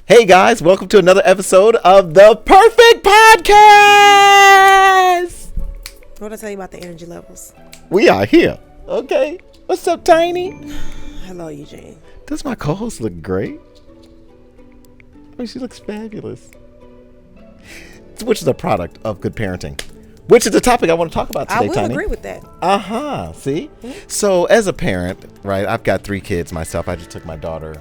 Hey guys, welcome to another episode of the Perfect Podcast. What did I tell you about the energy levels? We are here. Okay. What's up, Tiny? Hello, Eugene. Does my co-host look great? I mean, she looks fabulous. Which is a product of good parenting. Which is the topic I want to talk about today, I will Tiny. agree with that. See? Mm-hmm. So as a parent, right, I've got 3 kids myself. I just took my daughter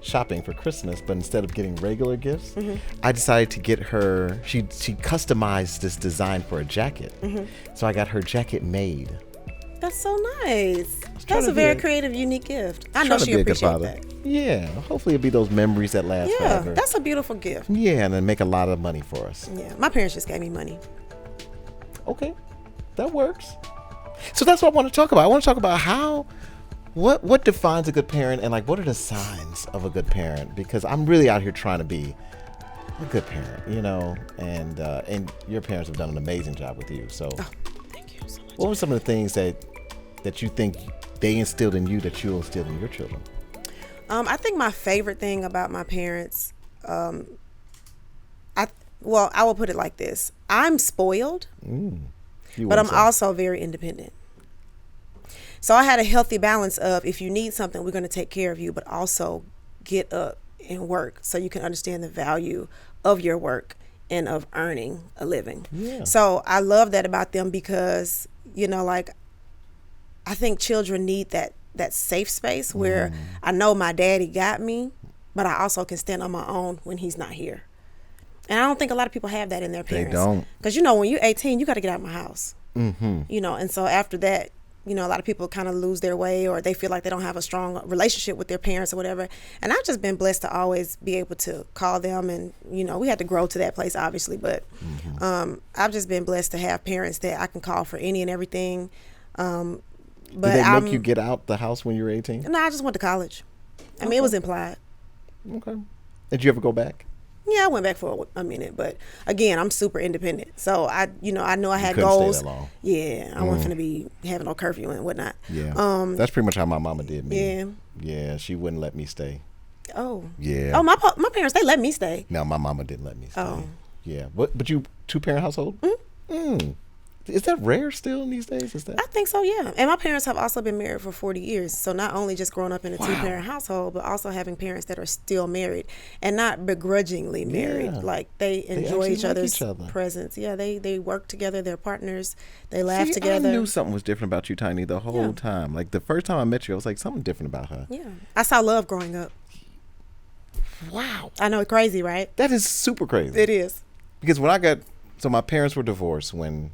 shopping for Christmas, but instead of getting regular gifts, I decided to get her, she customized this design for a jacket. So I got her jacket made. That's so nice. That's a very creative, unique gift. I know she appreciates that. Yeah, hopefully it'll be those memories that last forever. Yeah, that's a beautiful gift. Yeah, and then make a lot of money for us. Yeah, my parents just gave me money. Okay, that works. So that's what I want to talk about. I want to talk about what defines a good parent, and like what are the signs of a good parent? Because I'm really out here trying to be a good parent, you know, and your parents have done an amazing job with you. So, thank you so much. What were some of the things that you think they instilled in you that you instilled in your children? I think my favorite thing about my parents, I will put it like this: I'm spoiled, but I'm also very independent. So I had a healthy balance of, if you need something, we're going to take care of you, but also get up and work so you can understand the value of your work and of earning a living. Yeah. So I love that about them because, you know, like, I think children need that safe space where I know my daddy got me, but I also can stand on my own when he's not here. And I don't think a lot of people have that in their parents. They don't. Because, you know, when you're 18, you got to get out of my house. You know, and so after that, you know, a lot of people kind of lose their way, or they feel like they don't have a strong relationship with their parents or whatever. And I've just been blessed to always be able to call them, and, you know, we had to grow to that place, obviously, but I've just been blessed to have parents that I can call for any and everything. But did they make you get out the house when you were 18? No, I just went to college. I mean, it was implied. Okay. Did you ever go back? Yeah, I went back for a minute, but again, I'm super independent. So I know I had couldn't goals. Stay that long. Yeah, I wasn't gonna be having no curfew and whatnot. Yeah, that's pretty much how my mama did me. Yeah. Yeah, she wouldn't let me stay. Oh. Yeah. Oh, my parents, they let me stay. No, my mama didn't let me stay. Oh. Yeah. But you 2-parent household? Is that rare still in these days? I think so, yeah. And my parents have also been married for 40 years. So not only just growing up in a 2-parent household, but also having parents that are still married and not begrudgingly married. Like they enjoy each other's presence. Yeah, they work together. They're partners. They laugh together. I knew something was different about you, Tiny, the whole time. Like the first time I met you, I was like, something different about her. Yeah. I saw love growing up. Wow. I know, crazy, right? That is super crazy. It is. Because so my parents were divorced when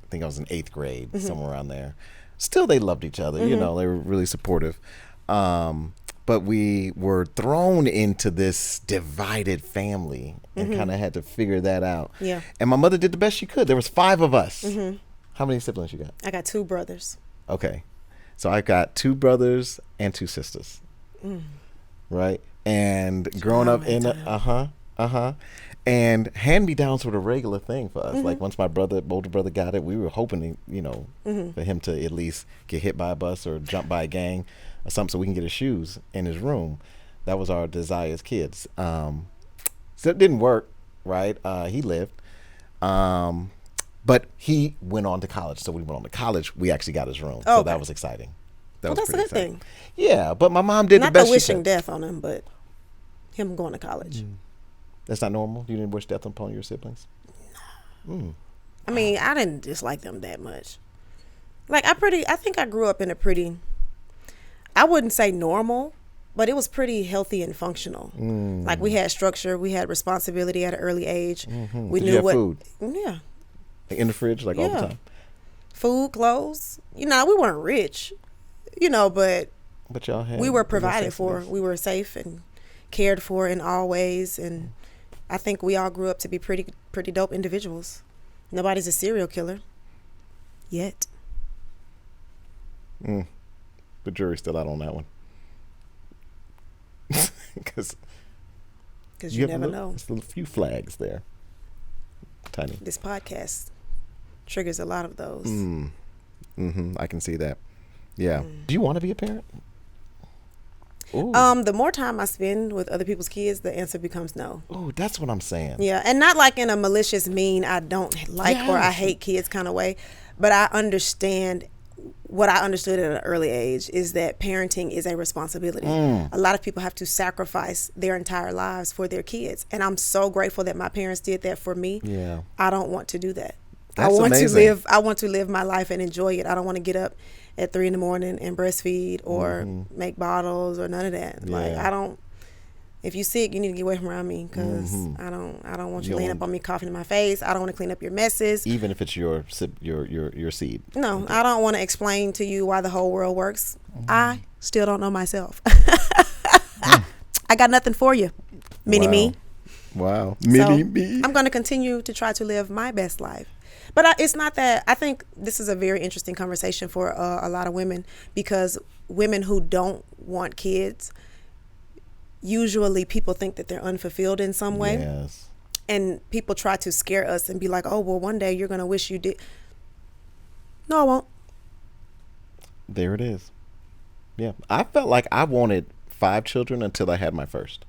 I think I was in 8th grade, somewhere around there. Still, they loved each other. You know, they were really supportive. But we were thrown into this divided family and kind of had to figure that out. Yeah. And my mother did the best she could. There was 5 of us. How many siblings you got? I got 2 brothers. Okay. So I got 2 brothers and 2 sisters. Right? And growing up in and hand-me-downs were the regular thing for us. Like once my older brother got it, we were hoping, for him to at least get hit by a bus or jump by a gang or something so we can get his shoes in his room. That was our desire as kids. So it didn't work, right? He lived. But he went on to college. So when he went on to college, we actually got his room. So that was exciting. That's a good thing. Yeah, but my mom did the best she could. Not the wishing death on him, but him going to college. That's not normal? You didn't wish death upon your siblings? No. I mean, I didn't dislike them that much. Like, I think I grew up in a pretty, I wouldn't say normal, but it was pretty healthy and functional. Like, we had structure, we had responsibility at an early age. We Did knew you have food? Yeah. Like in the fridge, like all the time? Food, clothes. You know, we weren't rich, but y'all had, we were provided for. We were safe and cared for in all ways, and I think we all grew up to be pretty dope individuals. Nobody's a serial killer yet. The jury's still out on that one. Because you never know. There's a few flags there. Tiny. This podcast triggers a lot of those. I can see that. Yeah. Do you want to be a parent? Ooh. The more time I spend with other people's kids, the answer becomes no. Oh, that's what I'm saying. Yeah, and not like in a malicious, mean, I don't like or I Yes. hate kids kind of way, but I understand what I understood at an early age is that parenting is a responsibility. A lot of people have to sacrifice their entire lives for their kids, and I'm so grateful that my parents did that for me. Yeah. I don't want to do that. That's I want amazing. to live. I want to live my life and enjoy it. I don't want to get up at 3 a.m. and breastfeed or make bottles or none of that. Like Yeah. I don't. If you're sick, you need to get away from around me because I don't want you laying up on me, coughing in my face. I don't want to clean up your messes. Even if it's your seed. No, I don't want to explain to you why the whole world works. I still don't know myself. I got nothing for you, mini me. Wow. So Mini me. I'm going to continue to try to live my best life. But it's not that. I think this is a very interesting conversation for a lot of women because women who don't want kids, usually people think that they're unfulfilled in some way. Yes. And people try to scare us and be like, oh, well, one day you're going to wish you did. No, I won't. There it is. Yeah. I felt like I wanted 5 children until I had my first.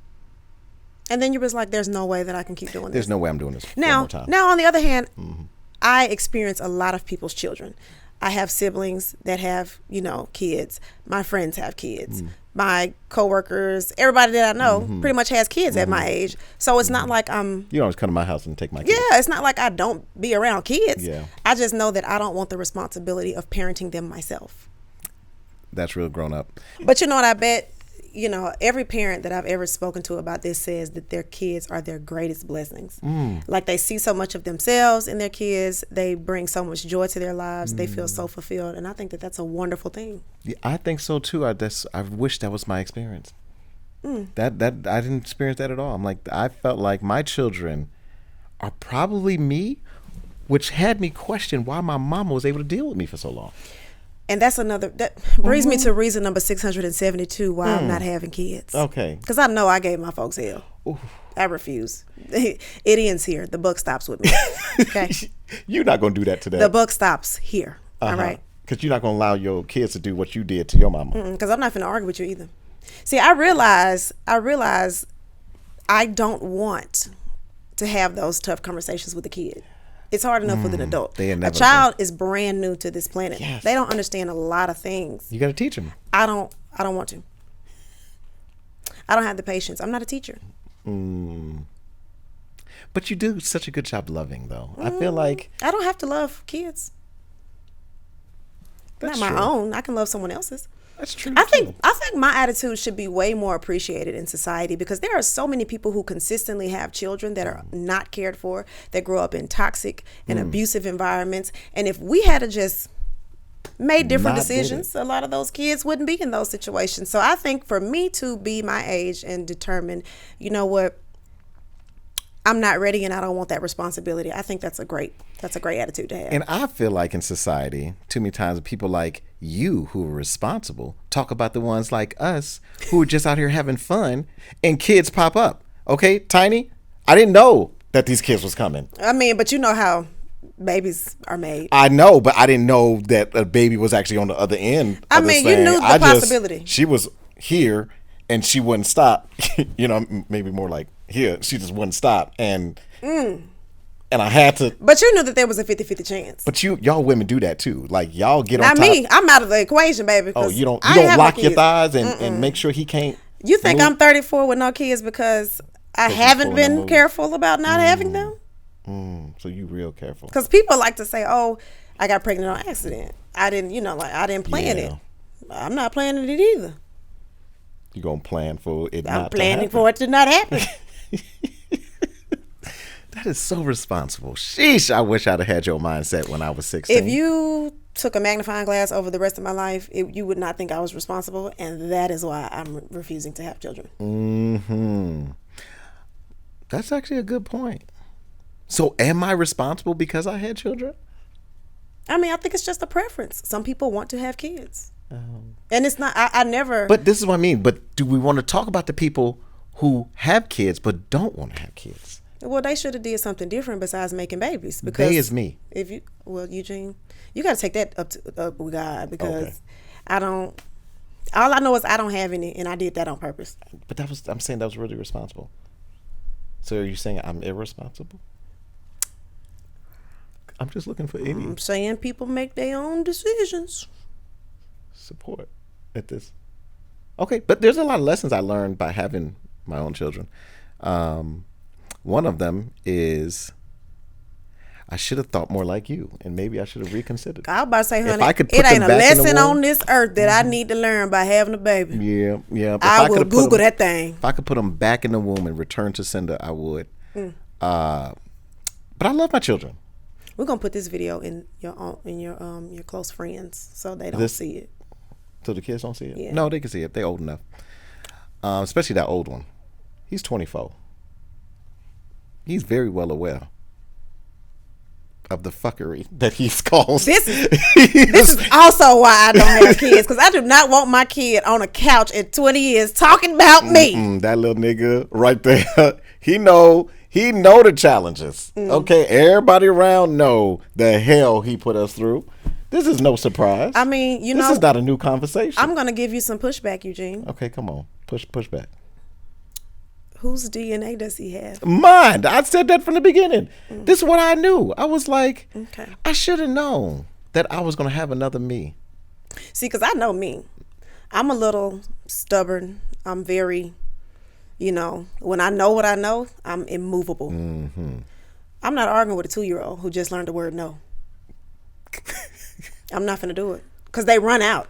And then you was like, there's no way that I can keep doing this. There's no way I'm doing this one more time. Now, on the other hand, I experience a lot of people's children. I have siblings that have, kids. My friends have kids. My coworkers, everybody that I know pretty much has kids at my age. So it's not like I'm... You always come to my house and take my kids. Yeah, it's not like I don't be around kids. Yeah. I just know that I don't want the responsibility of parenting them myself. That's real grown up. But you know what I bet? Every parent that I've ever spoken to about this says that their kids are their greatest blessings. Like they see so much of themselves in their kids. They bring so much joy to their lives. They feel so fulfilled. And I think that that's a wonderful thing. Yeah, I think so too. I wish that was my experience. That I didn't experience that at all. I'm like, I felt like my children are probably me, which had me question why my mama was able to deal with me for so long. And that brings me to reason number 672 why I'm not having kids. Okay. Because I know I gave my folks hell. Ooh. I refuse. It ends here. The buck stops with me. Okay. You're not going to do that today. The buck stops here. All right. Because you're not going to allow your kids to do what you did to your mama. Because I'm not going to argue with you either. See, I realize I don't want to have those tough conversations with a kid. It's hard enough with an adult. A child is brand new to this planet. Yes. They don't understand a lot of things. You got to teach them. I don't want to. I don't have the patience. I'm not a teacher. But you do such a good job loving, though. I feel like I don't have to love kids. that's Not my true. own. I can love someone else's. That's true. I think my attitude should be way more appreciated in society because there are so many people who consistently have children that are not cared for, that grow up in toxic and abusive environments. And if we had to just made different decisions, a lot of those kids wouldn't be in those situations. So I think for me to be my age and determine, you know what, I'm not ready and I don't want that responsibility. I think that's a great attitude to have. And I feel like in society, too many times people like you who are responsible talk about the ones like us who are just out here having fun and kids pop up. Okay, Tiny, I didn't know that these kids was coming. I mean, but you know how babies are made. I know, but I didn't know that a baby was actually on the other end. I mean, you knew the possibility. She was here and she wouldn't stop. Maybe more like here. She just wouldn't stop. And I had to. But you knew that there was a 50-50 chance. But y'all women do that too. Like y'all get on Not top. me. I'm out of the equation, baby. Oh, you don't have lock no your kids. thighs and make sure he can't. You think move? I'm 34 with no kids because I haven't pulling been them careful about not having them? So you real careful. Because people like to say, "Oh, I got pregnant on accident. I didn't, I didn't plan it." I'm not planning it either. You gonna plan for it? I'm planning for it to not happen. That is so responsible. Sheesh, I wish I'd have had your mindset when I was 16. If you took a magnifying glass over the rest of my life, you would not think I was responsible, and that is why I'm refusing to have children. That's actually a good point. So am I responsible because I had children? I mean, I think it's just a preference. Some people want to have kids. And it's not, I never. But this is what I mean. But do we want to talk about the people who have kids but don't want to have kids? Well, they should have did something different besides making babies. Because They is me. Eugene, you got to take that up with God because Okay. I don't. All I know is I don't have any, and I did that on purpose. But I'm saying that was really responsible. So are you saying I'm irresponsible? I'm just looking for any I'm saying people make their own decisions. support at this. Okay, but there's a lot of lessons I learned by having my own children. One of them is I should have thought more like you, and maybe I should have reconsidered. I was about to say, honey, If I could put it ain't them a back in the lesson womb- on this earth that I need to learn by having a baby. Yeah. If I will could put Google them- that thing. If I could put them back in the womb and return to sender, I would. But I love my children. We're gonna put this video in your close friends so they don't see it. So the kids don't see it? Yeah. No, they can see it. They're old enough. Especially that old one. He's 24. He's very well aware of the fuckery that he's caused. This is also why I don't have kids, because I do not want my kid on a couch in 20 years talking about me. That little nigga right there, he know the challenges. Okay, everybody around know the hell he put us through. This is no surprise. I mean, this is not a new conversation. I'm gonna give you some pushback, Eugene. Okay, come on, push back. Whose DNA does he have? Mine. I said that from the beginning. This is what I knew. I was like, Okay. I should have known that I was gonna have another me. See, because I know me. I'm a little stubborn. I'm very, when I know what I know, I'm immovable. I'm not arguing with a 2-year-old who just learned the word no. I'm not finna do it because they run out.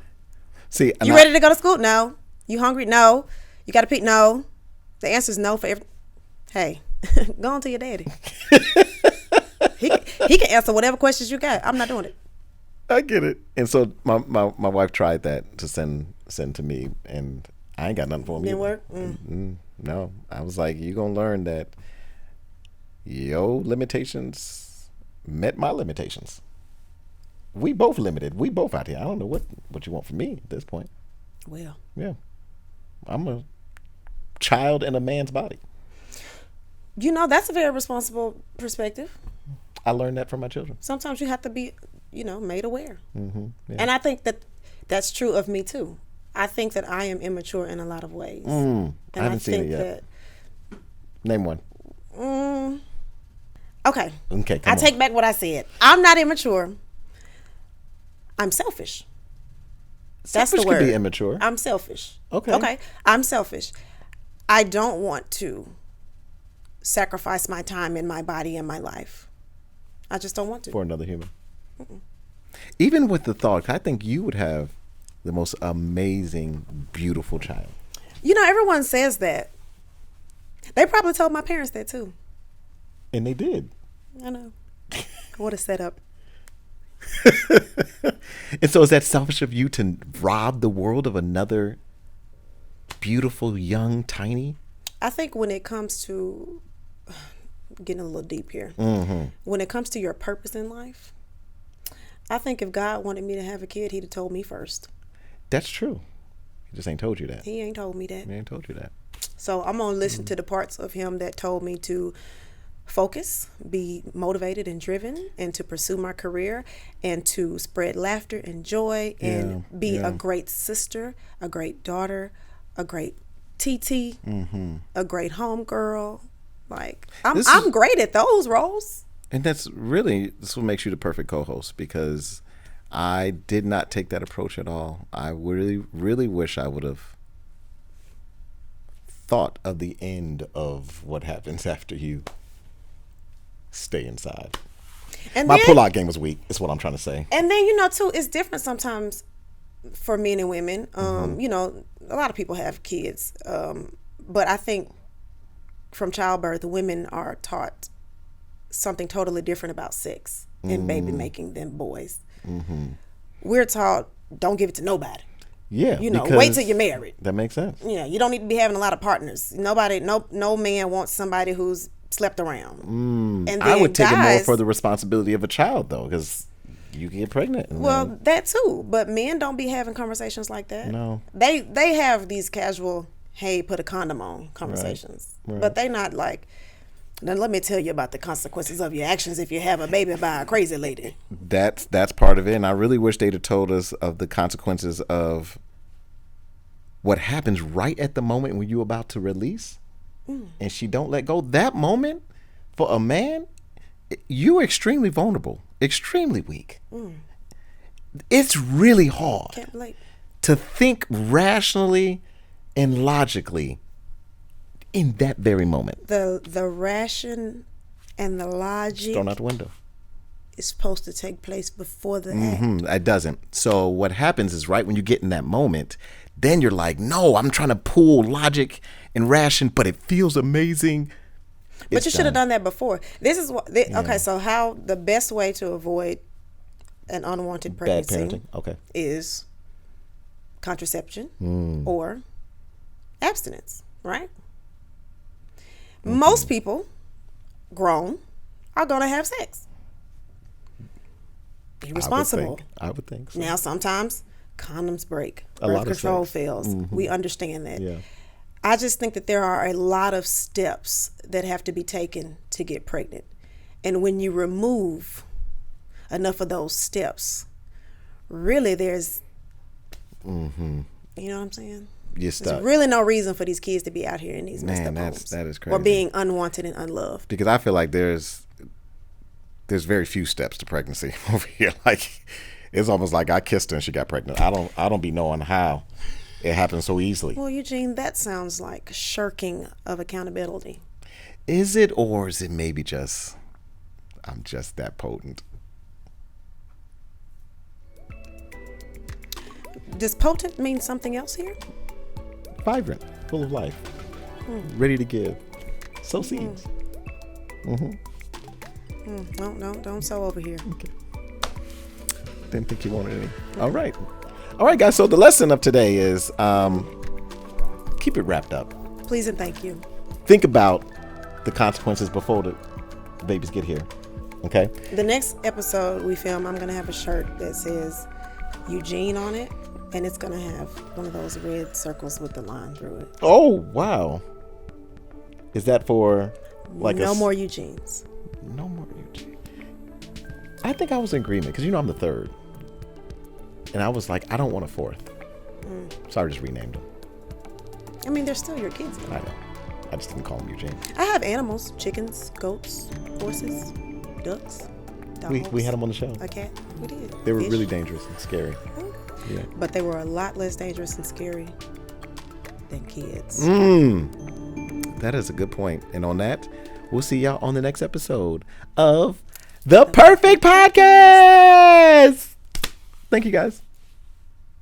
See, You ready to go to school? No. You hungry? No. You got to pee? No. The answer is no for every. Hey, go on to your daddy. he can answer whatever questions you got. I'm not doing it. I get it. And so my wife tried that to send to me, and I ain't got nothing for him. Didn't either. work? No, I was like, you gonna learn that your limitations met my limitations. We both limited. We both out here. I don't know what you want from me at this point. Well. Yeah, I'm a child in a man's body. That's a very responsible perspective. I learned that from my children. Sometimes you have to be, made aware. Yeah. And I think that that's true of me too. I think that I am immature in a lot of ways. I haven't seen it yet. Name one. Okay. Okay, I take back what I said. I'm not immature. I'm selfish. That's Selfish the word. could be immature. I'm selfish. Okay. I'm selfish. I don't want to sacrifice my time and my body and my life. I just don't want to. For another human. Even with the thought, I think you would have the most amazing, beautiful child. Everyone says that. They probably told my parents that too. And they did. I know. What a setup. And so is that selfish of you to rob the world of another beautiful, young, tiny? I think when it comes to getting a little deep here, when it comes to your purpose in life, I think if God wanted me to have a kid, he'd have told me first. That's true. He just ain't told you that. He ain't told me that. He ain't told you that. So I'm going to listen to the parts of him that told me to focus, be motivated and driven, and to pursue my career, and to spread laughter and joy, and be a great sister, a great daughter, a great TT, a great homegirl. Like, I'm great at those roles. And this what makes you the perfect co-host, because I did not take that approach at all. I really, really wish I would have thought of the end of what happens after you stay inside. And My then, pull-out game was weak, is what I'm trying to say. And then, too, it's different sometimes for men and women. A lot of people have kids. But I think from childbirth, women are taught something totally different about sex and baby making than boys. We're taught, don't give it to nobody. Yeah. Wait till you're married. That makes sense. Yeah, you don't need to be having a lot of partners. No man wants somebody who's slept around. And then I would take it more guys- for the responsibility of a child, though, because you can get pregnant. Well, that too. But men don't be having conversations like that. No. They have these casual, hey, put a condom on conversations. Right. But they not like, now let me tell you about the consequences of your actions if you have a baby by a crazy lady. That's part of it, and I really wish they'd have told us of the consequences of what happens right at the moment when you're about to release and she don't let go, that moment for a man, you're extremely vulnerable, extremely weak. It's really hard Can't relate. to think rationally and logically in that very moment. The ration and the logic Thrown out the window. is supposed to take place before the act. It doesn't. So what happens is right when you get in that moment, then you're like, no, I'm trying to pull logic and ration, but it feels amazing. But It's you should have done. done that before. This is what. Okay, so how the best way to avoid an unwanted Bad pregnancy parenting. Okay. is contraception or abstinence, right? Most people, grown, are gonna have sex. Irresponsible. I would think so. Now sometimes condoms break, A lot birth of control sex. fails. We understand that. Yeah. I just think that there are a lot of steps that have to be taken to get pregnant. And when you remove enough of those steps, really there's, you know what I'm saying? You're There's stuck. really no reason for these kids to be out here in these messed Man, up that's- homes. that is Or crazy. being unwanted and unloved. Because I feel like there's very few steps to pregnancy over here. Like it's almost like I kissed her and she got pregnant. I don't be knowing how it happens so easily. Well, Eugene, that sounds like shirking of accountability. Is it, or is it maybe just I'm just that potent? Does potent mean something else here? Vibrant, full of life, ready to give. Sow seeds. No, don't sow over here. Didn't think you wanted any. All right, guys. So the lesson of today is keep it wrapped up. Please and thank you. Think about the consequences before the babies get here. Okay. The next episode we film, I'm going to have a shirt that says Eugene on it, and it's going to have one of those red circles with the line through it. Oh wow. Is that for like No more Eugenes. No more Eugene. I think I was in agreement because I'm the third, and I was like, I don't want a fourth, so I just renamed them. I mean, they're still your kids. I know. I just didn't call them Eugene. I have animals, chickens, goats, horses, ducks, dogs. We had them on the show. A cat. We did. They were Fish. really dangerous and scary. Yeah. But they were a lot less dangerous and scary than kids. That is a good point. And on that, we'll see y'all on the next episode of the Perfect Podcast. Thank you, guys.